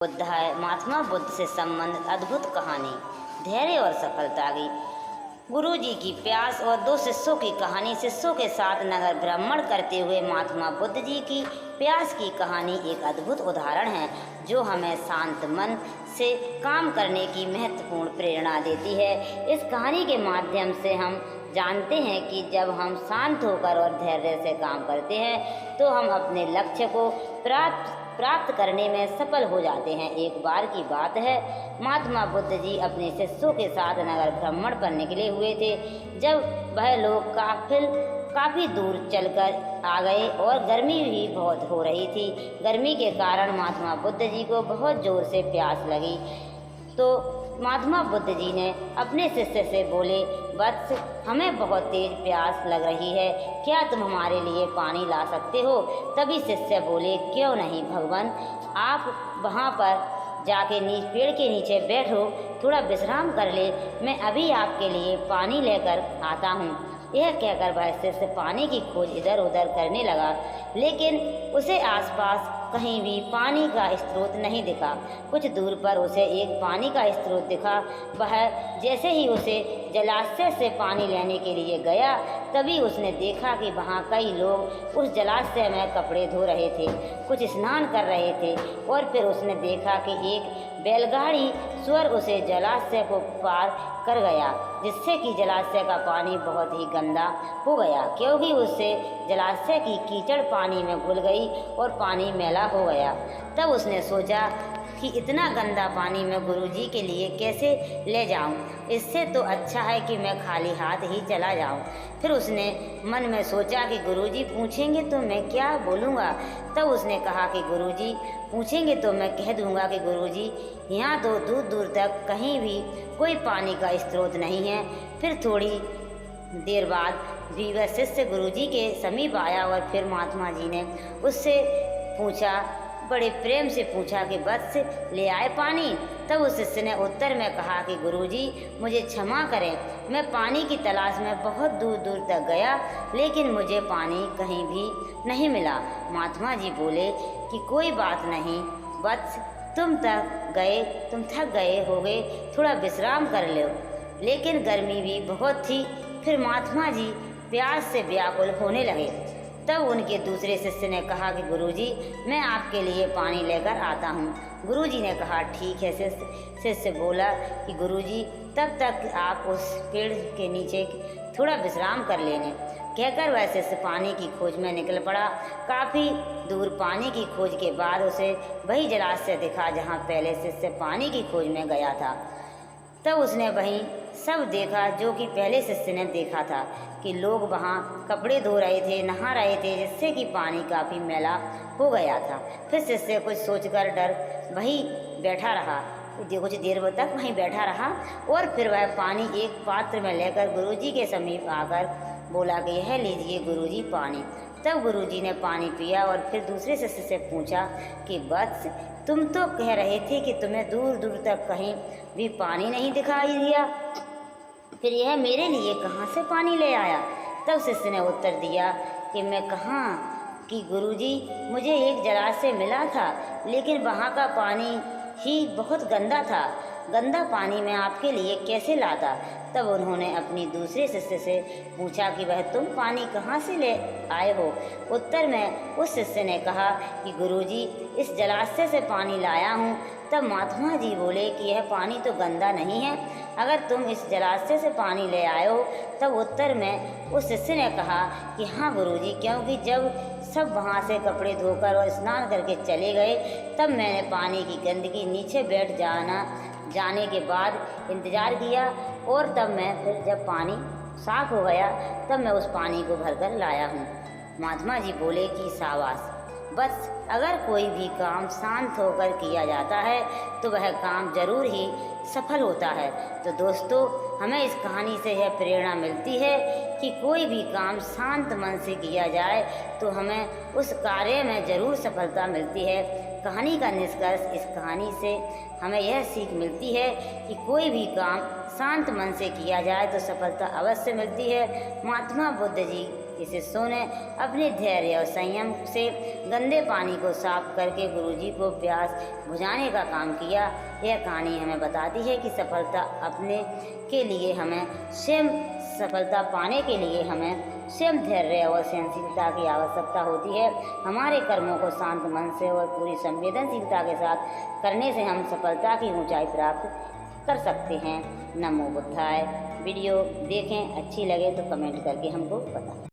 बुद्ध है। महात्मा बुद्ध से संबंधित अद्भुत कहानी। धैर्य और सफलता की। गुरु जी की प्यास और दो शिष्यों की कहानी। शिष्यों के साथ नगर भ्रमण करते हुए महात्मा बुद्ध जी की प्यास की कहानी एक अद्भुत उदाहरण है जो हमें शांत मन से काम करने की महत्वपूर्ण प्रेरणा देती है। इस कहानी के माध्यम से हम जानते हैं कि जब हम शांत होकर और धैर्य से काम करते हैं तो हम अपने लक्ष्य को प्राप्त करने में सफल हो जाते हैं। एक बार की बात है, महात्मा बुद्ध जी अपने शिष्यों के साथ नगर भ्रमण पर निकले हुए थे। जब वह लोग काफ़ी दूर चलकर आ गए और गर्मी भी बहुत हो रही थी। गर्मी के कारण महात्मा बुद्ध जी को बहुत ज़ोर से प्यास लगी। तो महात्मा बुद्ध जी ने अपने शिष्य से बोले, वत्स, हमें बहुत तेज प्यास लग रही है, क्या तुम हमारे लिए पानी ला सकते हो? तभी शिष्य बोले, क्यों नहीं भगवान, आप वहाँ पर जाके पेड़ के नीचे बैठो, थोड़ा विश्राम कर ले, मैं अभी आपके लिए पानी लेकर आता हूँ। यह कहकर वह शिष्य पानी की खोज इधर उधर करने लगा, लेकिन उसे आसपास कहीं भी पानी का स्रोत नहीं दिखा। कुछ दूर पर उसे एक पानी का स्रोत दिखा। वह जैसे ही उसे जलाशय से पानी लेने के लिए गया, तभी उसने देखा कि वहाँ कई लोग उस जलाशय में कपड़े धो रहे थे, कुछ स्नान कर रहे थे। और फिर उसने देखा कि एक बैलगाड़ी स्वर उसे जलाशय को पार कर गया, जिससे कि जलाशय का पानी बहुत ही गंदा हो गया, क्योंकि उससे जलाशय की कीचड़ पानी में घुल गई और पानी मैला हो गया। तब उसने सोचा कि इतना गंदा पानी मैं गुरुजी के लिए कैसे ले जाऊं? इससे तो अच्छा है कि मैं खाली हाथ ही चला जाऊं। फिर उसने मन में सोचा कि गुरुजी पूछेंगे तो मैं क्या बोलूँगा। तब उसने कहा कि गुरुजी पूछेंगे तो मैं कह दूँगा कि गुरुजी, यहाँ तो दूर दूर तक कहीं भी कोई पानी का स्रोत नहीं है। फिर थोड़ी देर बाद भी वह शिष्य गुरुजी के समीप आया और फिर महात्मा जी ने उससे पूछा, बड़े प्रेम से पूछा कि बस ले आए पानी? तब उस शिष्य ने उत्तर में कहा कि गुरुजी, मुझे क्षमा करें, मैं पानी की तलाश में बहुत दूर दूर तक गया, लेकिन मुझे पानी कहीं भी नहीं मिला। महात्मा जी बोले कि कोई बात नहीं वत्स, तुम थक गए होगे, थोड़ा विश्राम कर लो। लेकिन गर्मी भी बहुत थी। फिर महात्मा जी प्यास से व्याकुल होने लगे। तब उनके दूसरे शिष्य ने कहा कि गुरुजी, मैं आपके लिए पानी लेकर आता हूँ। गुरुजी ने कहा, ठीक है। शिष्य बोला कि गुरुजी, तब तक आप उस पेड़ के नीचे थोड़ा विश्राम कर लेने। कहकर वह शिष्य पानी की खोज में निकल पड़ा। काफ़ी दूर पानी की खोज के बाद उसे वही जलाशय दिखा जहाँ पहले शिष्य पानी की खोज में गया था। तब उसने वहीं सब देखा जो कि पहले शिष्य ने देखा था कि लोग वहाँ कपड़े धो रहे थे, नहा रहे थे, जिससे कि पानी काफ़ी मैला हो गया था। फिर शिष्य कुछ सोचकर डर वहीं बैठा रहा, कुछ देर तक वहीं बैठा रहा और फिर वह पानी एक पात्र में लेकर गुरुजी के समीप आकर बोला कि यह लीजिए गुरुजी पानी। तब गुरुजी ने पानी पिया और फिर दूसरे शिष्य से पूछा कि वत्स, तुम तो कह रहे थे कि तुम्हें दूर दूर तक कहीं भी पानी नहीं दिखाई दिया, फिर यह मेरे लिए कहाँ से पानी ले आया? तब शिष्य ने उत्तर दिया कि मैं कहाँ कि गुरुजी, मुझे एक जलाशय मिला था, लेकिन वहाँ का पानी ही बहुत गंदा था। गंदा पानी मैं आपके लिए कैसे लाता? तब उन्होंने अपनी दूसरे शिष्य से पूछा कि वह तुम पानी कहाँ से ले आए हो? उत्तर में उस शिष्य ने कहा कि गुरुजी, इस जलाशय से पानी लाया हूँ। तब महात्मा जी बोले कि यह पानी तो गंदा नहीं है, अगर तुम इस जलाशय से पानी ले आए हो। तब उत्तर में उस शिष्य ने कहा कि हाँ गुरुजी, क्योंकि जब सब वहाँ से कपड़े धोकर और स्नान करके चले गए, तब मैंने पानी की गंदगी नीचे बैठ जाने के बाद इंतज़ार किया और तब मैं फिर जब पानी साफ हो गया तब मैं उस पानी को भरकर लाया हूँ। महात्मा जी बोले कि शाबाश, बस अगर कोई भी काम शांत होकर किया जाता है तो वह काम जरूर ही सफल होता है। तो दोस्तों, हमें इस कहानी से यह प्रेरणा मिलती है कि कोई भी काम शांत मन से किया जाए तो हमें उस कार्य में ज़रूर सफलता मिलती है। कहानी का निष्कर्ष, इस कहानी से हमें यह सीख मिलती है कि कोई भी काम शांत मन से किया जाए तो सफलता अवश्य मिलती है। महात्मा बुद्ध जी इस शिष्यों ने अपने धैर्य और संयम से गंदे पानी को साफ करके गुरुजी को प्यास बुझाने का काम किया। यह कहानी हमें बताती है कि सफलता पाने के लिए हमें स्वयं धैर्य और सहनशीलता की आवश्यकता होती है। हमारे कर्मों को शांत मन से और पूरी संवेदनशीलता के साथ करने से हम सफलता की ऊंचाई प्राप्त कर सकते हैं। नमो बुद्धाय। वीडियो देखें, अच्छी लगे तो कमेंट करके हमको बताएं।